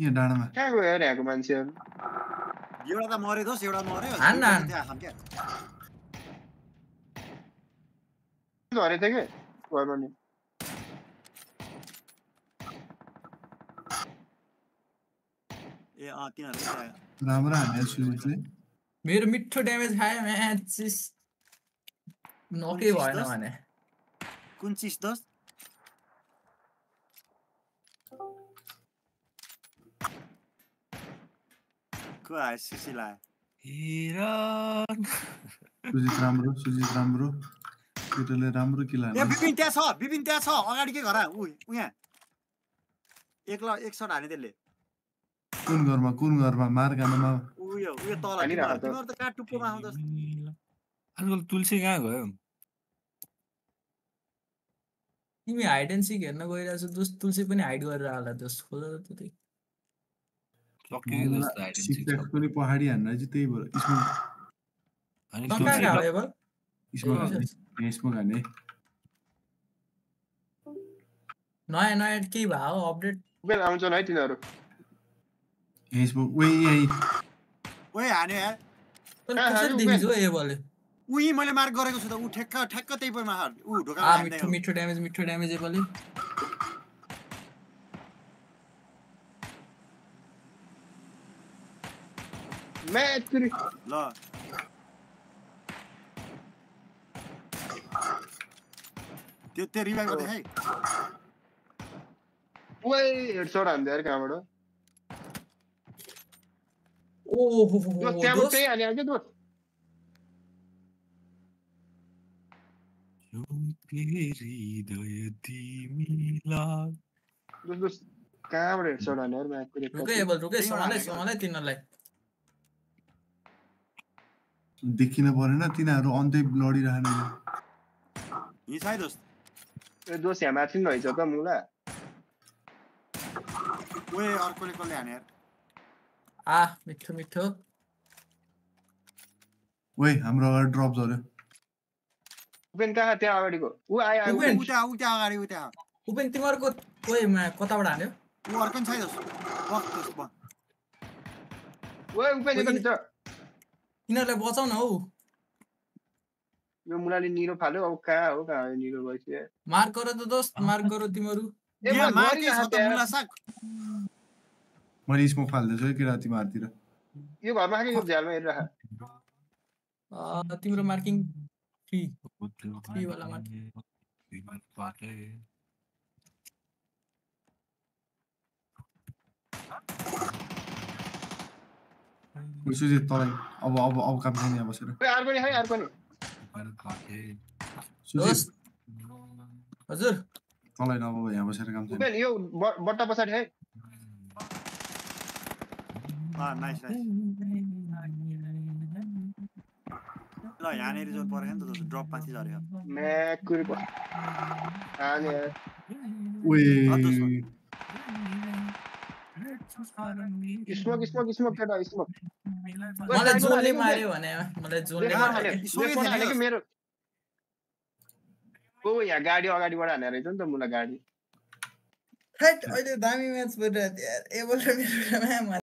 यहाँ डाँडामा कहाँ गयो यार यहाँको मान्छेहरू एउटा त मरे दोस एउटा मर्यो हान न, हान। त्यहाँ खाम क्या झरेको थियो कि घरमा नि ए तिनीहरू राम्रो हाने सुजितले मेरो मिठो ड्यामेज खायो म्याच नकै भएन भने कुन चिज दोस को आयो सुशीला सुजित राम्रो केटोले राम्रो किल ए हाल्यो विपिन त्यहाँ छ अगाडि के घर ऊ यहाँ एक शट हाने त्यसले कुन घरमा मार गानामा उयो तल हानिरहेको छ। तिमीहरू त कहाँ टुप्पोमा आउँदोस् आजकल तुलसी कहाँ गयो तिमी हाइड एन्ड सिक हेर्न गइरहेछौ दोस्त तुलसी पनि हाइड गरेर होला दोस्त खोज त त्यही सकियो जस्तो आइडेन्टिटी सिक्स पनि पहाडी हान्न चाहिँ त्यही भएर अनि कहाँ तुलसी कहाँ हो एबल स्मोक हाने नयाँ केही भयो अपडेट बेल आउँछन् है तिनीहरू स्मोक यही ओए हान्यो यार कसरी देखिन्छ हो एबलले उही मैले मार्क गरेको छु त ऊ ठ्याक्क त्यही परमा ऊ ढोका मिठो ड्यामेज एबलले म्याच पुरी ल त्यो रिभाइभ गर्दै है ओए हेडसट हान्दै यार कहाँबाट ओहो त्यहाँबाट त्यही हाने के दोस्त दोस्त कहाँबाट हेडसट हाने यार म्याच पुरी रुकै एबल रुकै समालै तिनीहरूलाई देखिन परेन तिनीहरू अन्त्य लडिरहने हिसाइ दोस्त ए दोस्त यहाँ माथि पनि रहेछ त मुला ओए अर्कोले कसले हाने यार मिठो ओए हाम्रो अगाडि ड्रप झऱ्यो उपेन कहाँ त्यहाँ अगाडिको ऊ आयो उपेन। ऊ त्यहाँ अगाडि ऊ त्यहाँ उपेन तिमीहरूको ओए कताबाट हान्यो ऊ अर्को नि छ दोस्त ओए उपेन यता भित्र तिनीहरूलाई बचाउ न हौ यो मुलाले निरो फाल्यो अब कहाँ हो निरो भइसक्यो मार्क गर त दोस्त मार्क गर तिमीहरू ए मलाई मार्के गरिरहेको छ त थियो मुला साग मैले स्मोक फाल्दैछु है किराती मारतिर यो घरमा आएको यो झ्यालमा हेरिरह तिम्रो मार्किङ 3 वाला मार्किङ सुजित तँलाई अब काम छैन यहाँ बसेर ओए अर्को नि सुजित दोस्त हजुर तँलाई नभए यहाँ बसेर काम छैन उपेन यो बट्टा पछाडि है नाइस ल यहाँनिर जोन परेको नि त दोस्त ड्रप माथि झऱ्यो म्याकुरी हाने ओए स्मोक केटा स्मोक मलाई जोनले मार्यो भने मेरो ओ यहाँ गाडी अगाडिबाट हाने रहेछ नि त मुला गाडी अहिले दामी म्याच भइरहेको थियो यार एबल र मेरो